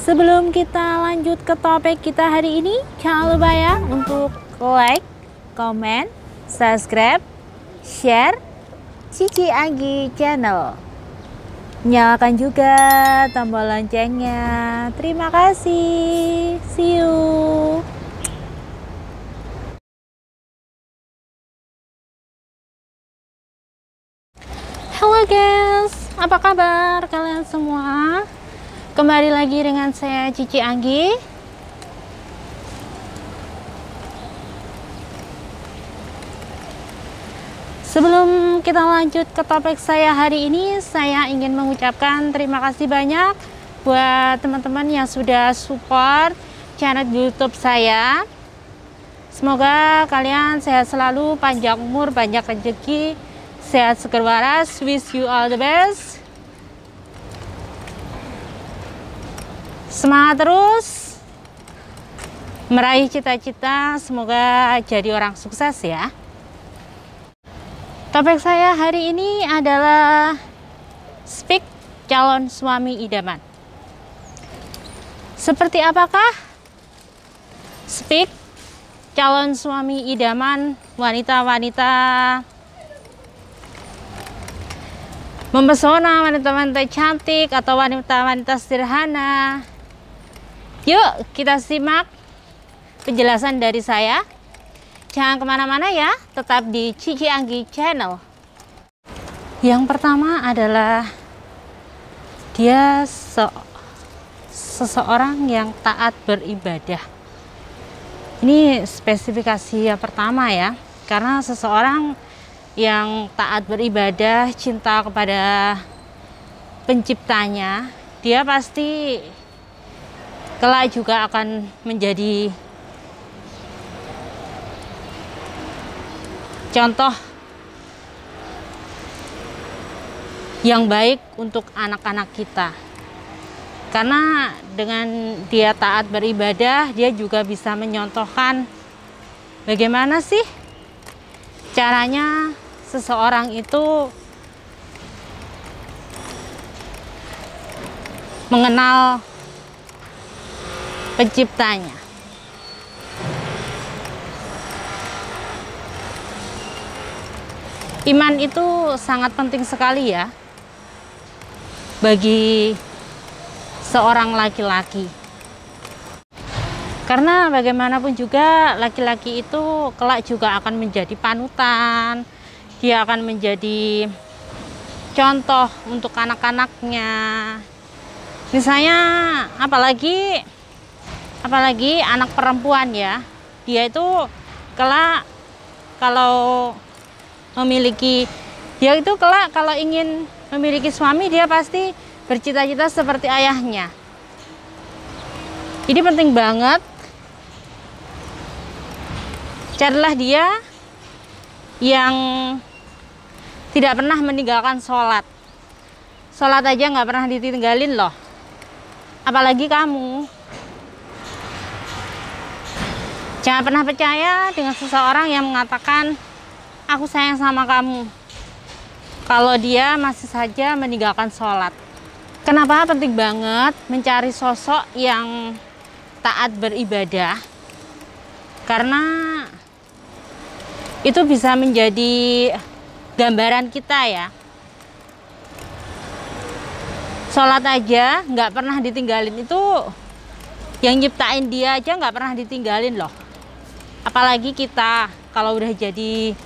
Sebelum kita lanjut ke topik kita hari ini, jangan lupa ya untuk like, comment, subscribe, share Cici Anggi Channel. Nyalakan juga tombol loncengnya. Terima kasih. See you. Halo guys, apa kabar kalian semua? Kembali lagi dengan saya Cici Anggi. Sebelum kita lanjut ke topik saya hari ini, saya ingin mengucapkan terima kasih banyak buat teman-teman yang sudah support channel YouTube saya. Semoga kalian sehat selalu, panjang umur, banyak rezeki, sehat seger waras. Wish you all the best. Semangat terus meraih cita-cita, semoga jadi orang sukses ya. Topik saya hari ini adalah speak calon suami idaman. Seperti apakah speak calon suami idaman wanita-wanita mempesona, wanita-wanita cantik atau wanita-wanita sederhana? Yuk kita simak penjelasan dari saya. Jangan kemana-mana ya, tetap di Cici Anggi Channel. Yang pertama adalah dia seseorang yang taat beribadah. Ini spesifikasi yang pertama ya, karena seseorang yang taat beribadah, cinta kepada penciptanya, dia pasti kelak juga akan menjadi contoh yang baik untuk anak-anak kita. Karena dengan dia taat beribadah, dia juga bisa menyontohkan bagaimana sih caranya seseorang itu mengenal penciptanya. Iman itu sangat penting sekali ya bagi seorang laki-laki. Karena bagaimanapun juga laki-laki itu kelak juga akan menjadi panutan. Dia akan menjadi contoh untuk anak-anaknya. Misalnya apalagi anak perempuan ya. Dia itu kelak kalau kalau ingin memiliki suami, dia pasti bercita-cita seperti ayahnya. Jadi penting banget carilah dia yang tidak pernah meninggalkan sholat. Sholat aja nggak pernah ditinggalin loh, apalagi kamu. Jangan pernah percaya dengan seseorang yang mengatakan aku sayang sama kamu kalau dia masih saja meninggalkan sholat. Kenapa penting banget mencari sosok yang taat beribadah? Karena itu bisa menjadi gambaran kita ya. Sholat aja nggak pernah ditinggalin, itu yang nyiptain dia aja nggak pernah ditinggalin loh. Apalagi kita kalau udah jadi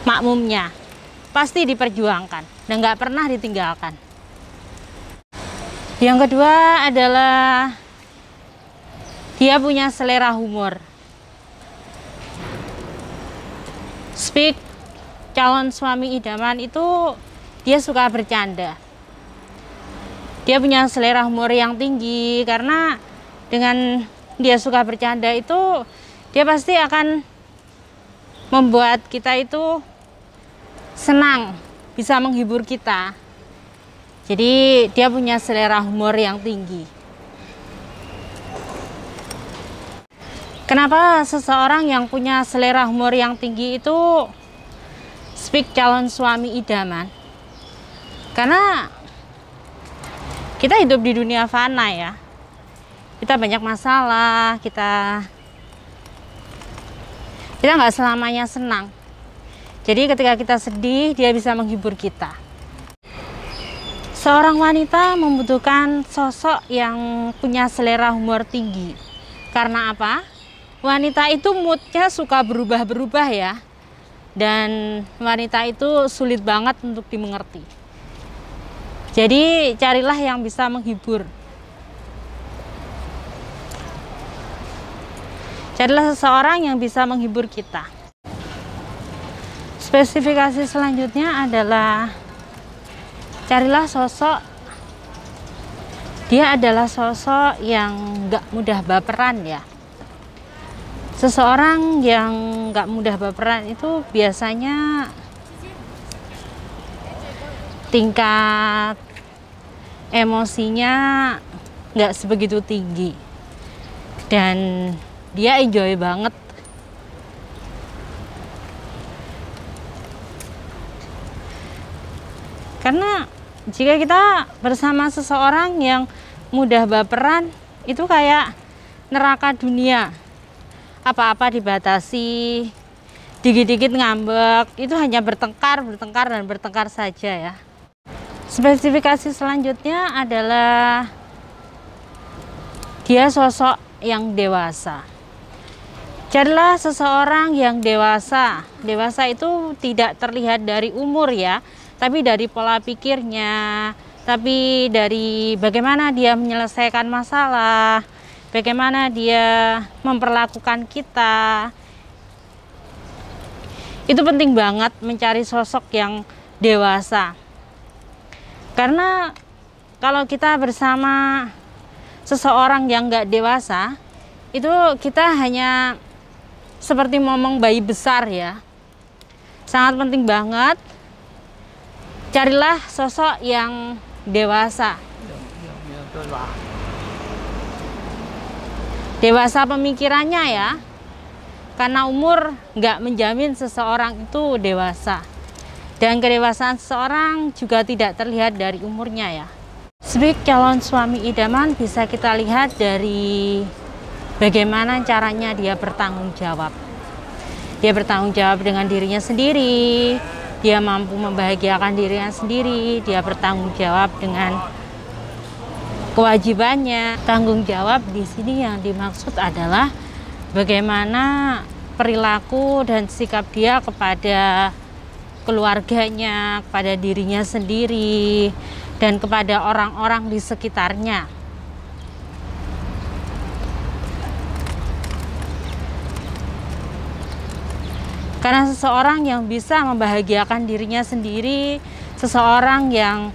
makmumnya, pasti diperjuangkan dan nggak pernah ditinggalkan. Yang kedua adalah dia punya selera humor. Speak calon suami idaman itu dia suka bercanda. Dia punya selera humor yang tinggi, karena dengan dia suka bercanda itu dia pasti akan membuat kita itu senang, bisa menghibur kita. Jadi dia punya selera humor yang tinggi. Kenapa seseorang yang punya selera humor yang tinggi itu speak calon suami idaman? Karena kita hidup di dunia fana ya. Kita banyak masalah, kita nggak selamanya senang. Jadi ketika kita sedih, dia bisa menghibur kita. Seorang wanita membutuhkan sosok yang punya selera humor tinggi. Karena apa? Wanita itu moodnya suka berubah-berubah ya. Dan wanita itu sulit banget untuk dimengerti. Jadi carilah yang bisa menghibur. Carilah seseorang yang bisa menghibur kita. Spesifikasi selanjutnya adalah carilah sosok, dia adalah sosok yang gak mudah baperan ya. Seseorang yang gak mudah baperan itu biasanya tingkat emosinya gak sebegitu tinggi. Dan dia enjoy banget. Karena jika kita bersama seseorang yang mudah baperan, itu kayak neraka dunia. Apa-apa dibatasi, dikit-dikit ngambek, itu hanya bertengkar dan bertengkar saja ya. Spesifikasi selanjutnya adalah dia sosok yang dewasa. Carilah seseorang yang dewasa. Dewasa itu tidak terlihat dari umur ya, tapi dari pola pikirnya, tapi dari bagaimana dia menyelesaikan masalah, bagaimana dia memperlakukan kita. Itu penting banget mencari sosok yang dewasa. Karena kalau kita bersama seseorang yang nggak dewasa, itu kita hanya seperti ngomong bayi besar ya. Sangat penting banget. Carilah sosok yang dewasa. Dewasa pemikirannya ya. Karena umur nggak menjamin seseorang itu dewasa. Dan kedewasaan seseorang juga tidak terlihat dari umurnya ya. Speak calon suami idaman bisa kita lihat dari bagaimana caranya dia bertanggung jawab. Dia bertanggung jawab dengan dirinya sendiri. Dia mampu membahagiakan dirinya sendiri, dia bertanggung jawab dengan kewajibannya. Tanggung jawab di sini yang dimaksud adalah bagaimana perilaku dan sikap dia kepada keluarganya, kepada dirinya sendiri, dan kepada orang-orang di sekitarnya. Karena seseorang yang bisa membahagiakan dirinya sendiri, seseorang yang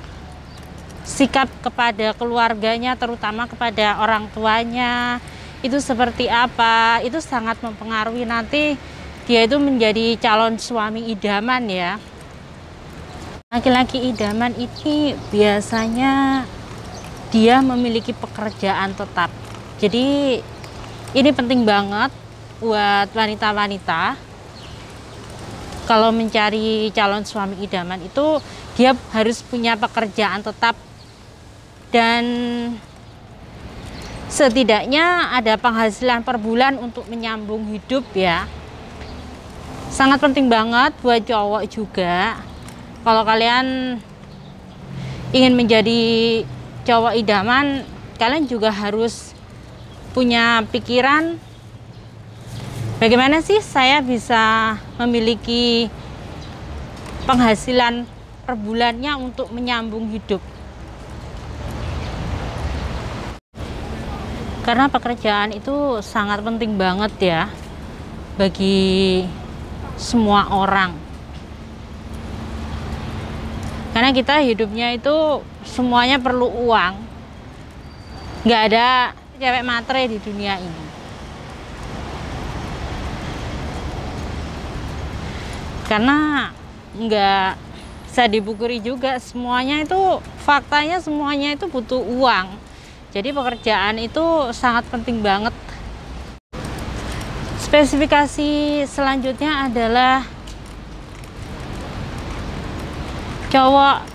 sikap kepada keluarganya, terutama kepada orang tuanya, itu seperti apa, itu sangat mempengaruhi nanti dia itu menjadi calon suami idaman ya. Laki-laki idaman ini biasanya dia memiliki pekerjaan tetap. Jadi ini penting banget buat wanita-wanita. Kalau mencari calon suami idaman itu dia harus punya pekerjaan tetap dan setidaknya ada penghasilan per bulan untuk menyambung hidup ya. Sangat penting banget buat cowok juga. Kalau kalian ingin menjadi cowok idaman, kalian juga harus punya pikiran bagaimana sih saya bisa memiliki penghasilan per bulannya untuk menyambung hidup. Karena pekerjaan itu sangat penting banget ya bagi semua orang. Karena kita hidupnya itu semuanya perlu uang. Nggak ada cewek matre di dunia ini. Karena nggak bisa dipungkiri juga, semuanya itu faktanya semuanya itu butuh uang. Jadi pekerjaan itu sangat penting banget. Spesifikasi selanjutnya adalah cowok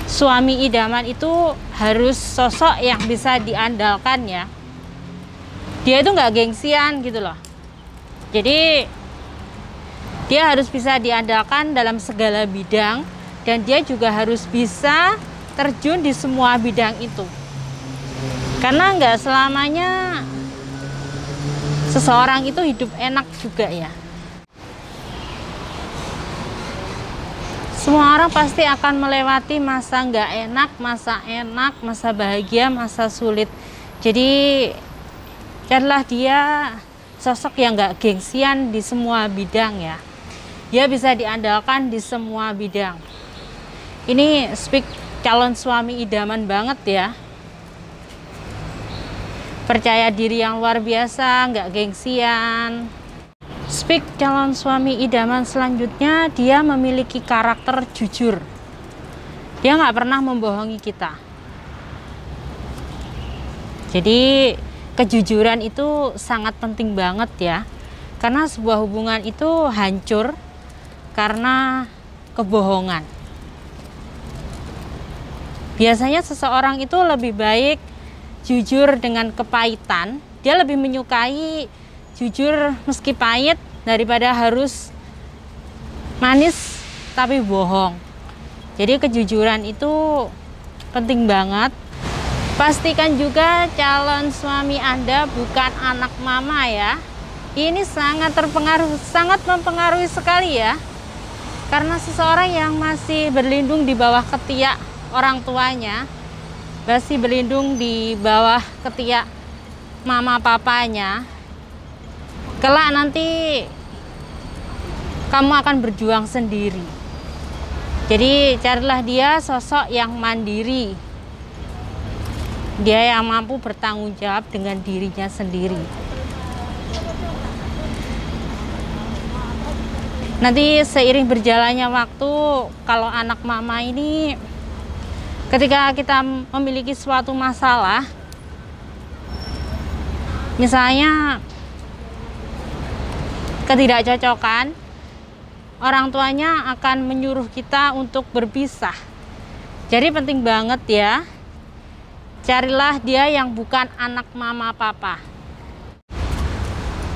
suami idaman itu harus sosok yang bisa diandalkan ya. Dia itu nggak gengsian gitu loh. Jadi dia harus bisa diandalkan dalam segala bidang, dan dia juga harus bisa terjun di semua bidang itu. Karena nggak selamanya seseorang itu hidup enak juga ya. Semua orang pasti akan melewati masa nggak enak, masa bahagia, masa sulit. Jadi carilah dia sosok yang nggak gengsian di semua bidang ya. Dia bisa diandalkan di semua bidang. Ini speak calon suami idaman banget ya. Percaya diri yang luar biasa, nggak gengsian. Speak calon suami idaman selanjutnya, dia memiliki karakter jujur. Dia nggak pernah membohongi kita. Jadi kejujuran itu sangat penting banget ya. Karena sebuah hubungan itu hancur karena kebohongan. Biasanya seseorang itu lebih baik jujur dengan kepahitan. Dia lebih menyukai jujur meski pahit daripada harus manis tapi bohong. Jadi kejujuran itu penting banget. Pastikan juga calon suami Anda bukan anak mama ya. Ini sangat mempengaruhi sekali ya. Karena seseorang yang masih berlindung di bawah ketiak orang tuanya, masih berlindung di bawah ketiak mama papanya, kelak nanti kamu akan berjuang sendiri. Jadi carilah dia sosok yang mandiri. Dia yang mampu bertanggung jawab dengan dirinya sendiri. Nanti seiring berjalannya waktu, kalau anak mama ini ketika kita memiliki suatu masalah, misalnya ketidakcocokan, orang tuanya akan menyuruh kita untuk berpisah. Jadi penting banget ya, carilah dia yang bukan anak mama papa.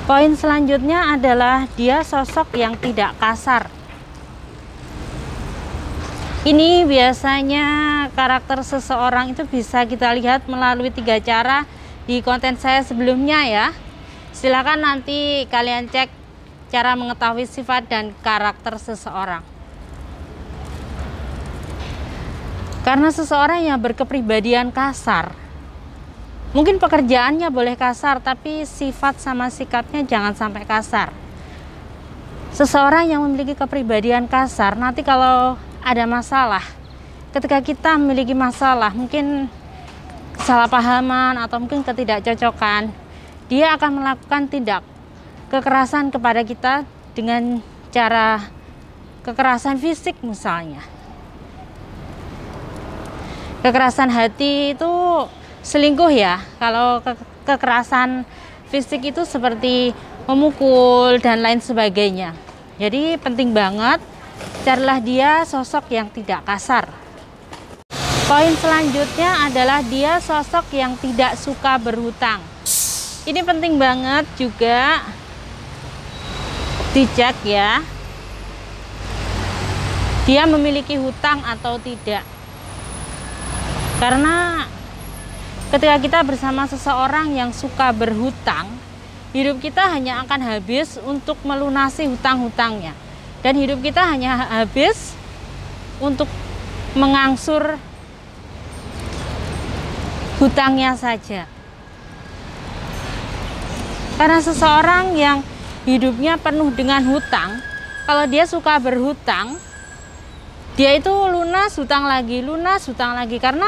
Poin selanjutnya adalah dia sosok yang tidak kasar. Ini biasanya karakter seseorang itu bisa kita lihat melalui 3 cara di konten saya sebelumnya ya. Silakan nanti kalian cek cara mengetahui sifat dan karakter seseorang. Karena seseorang yang berkepribadian kasar, mungkin pekerjaannya boleh kasar, tapi sifat sama sikapnya jangan sampai kasar. Seseorang yang memiliki kepribadian kasar, nanti kalau ada masalah, ketika kita memiliki masalah, mungkin kesalahpahaman atau mungkin ketidakcocokan, dia akan melakukan tindak kekerasan kepada kita dengan cara kekerasan fisik misalnya. Kekerasan hati itu selingkuh ya. Kalau kekerasan fisik itu seperti memukul dan lain sebagainya. Jadi penting banget carilah dia sosok yang tidak kasar. Poin selanjutnya adalah dia sosok yang tidak suka berhutang. Ini penting banget juga dicek ya. Dia memiliki hutang atau tidak. Karena ketika kita bersama seseorang yang suka berhutang, hidup kita hanya akan habis untuk melunasi hutang-hutangnya. Dan hidup kita hanya habis untuk mengangsur hutangnya saja. Karena seseorang yang hidupnya penuh dengan hutang, kalau dia suka berhutang, dia itu lunas hutang lagi, karena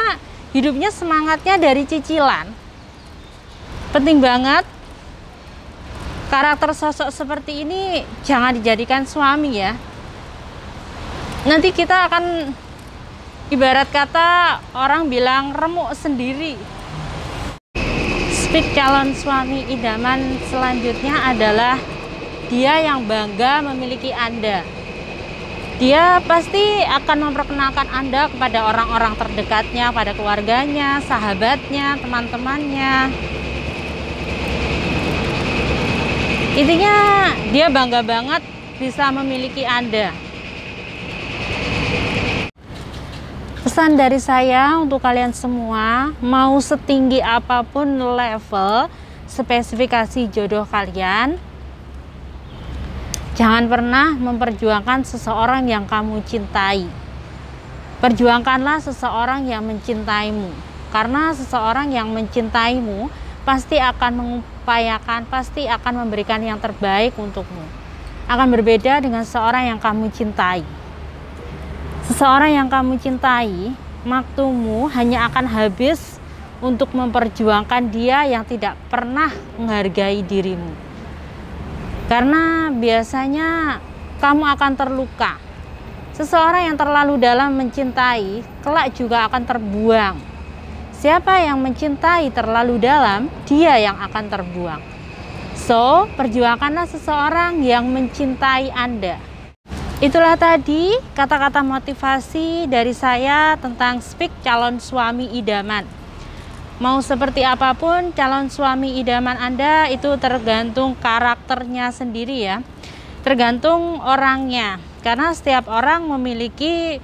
hidupnya semangatnya dari cicilan. Penting banget karakter sosok seperti ini jangan dijadikan suami ya. Nanti kita akan ibarat kata orang bilang remuk sendiri. Speak calon suami idaman selanjutnya adalah dia yang bangga memiliki Anda. Dia pasti akan memperkenalkan Anda kepada orang-orang terdekatnya, pada keluarganya, sahabatnya, teman-temannya. Intinya dia bangga banget bisa memiliki Anda. Pesan dari saya untuk kalian semua, mau setinggi apapun level spesifikasi jodoh kalian, jangan pernah memperjuangkan seseorang yang kamu cintai. Perjuangkanlah seseorang yang mencintaimu. Karena seseorang yang mencintaimu pasti akan mengupayakan, pasti akan memberikan yang terbaik untukmu. Akan berbeda dengan seorang yang kamu cintai. Seseorang yang kamu cintai, waktumu hanya akan habis untuk memperjuangkan dia yang tidak pernah menghargai dirimu. Karena biasanya kamu akan terluka. Seseorang yang terlalu dalam mencintai, kelak juga akan terbuang. Siapa yang mencintai terlalu dalam, dia yang akan terbuang. So, perjuangkanlah seseorang yang mencintai Anda. Itulah tadi kata-kata motivasi dari saya tentang Speak calon suami idaman. Mau seperti apapun calon suami idaman Anda itu tergantung karakternya sendiri ya. Tergantung orangnya. Karena setiap orang memiliki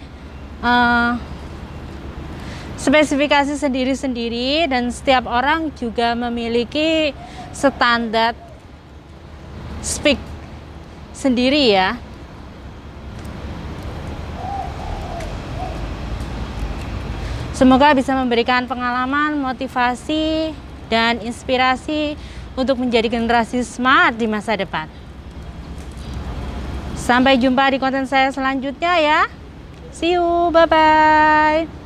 spesifikasi sendiri-sendiri dan setiap orang juga memiliki standar Speak sendiri ya. Semoga bisa memberikan pengalaman, motivasi, dan inspirasi untuk menjadi generasi smart di masa depan. Sampai jumpa di konten saya selanjutnya ya. See you, bye-bye.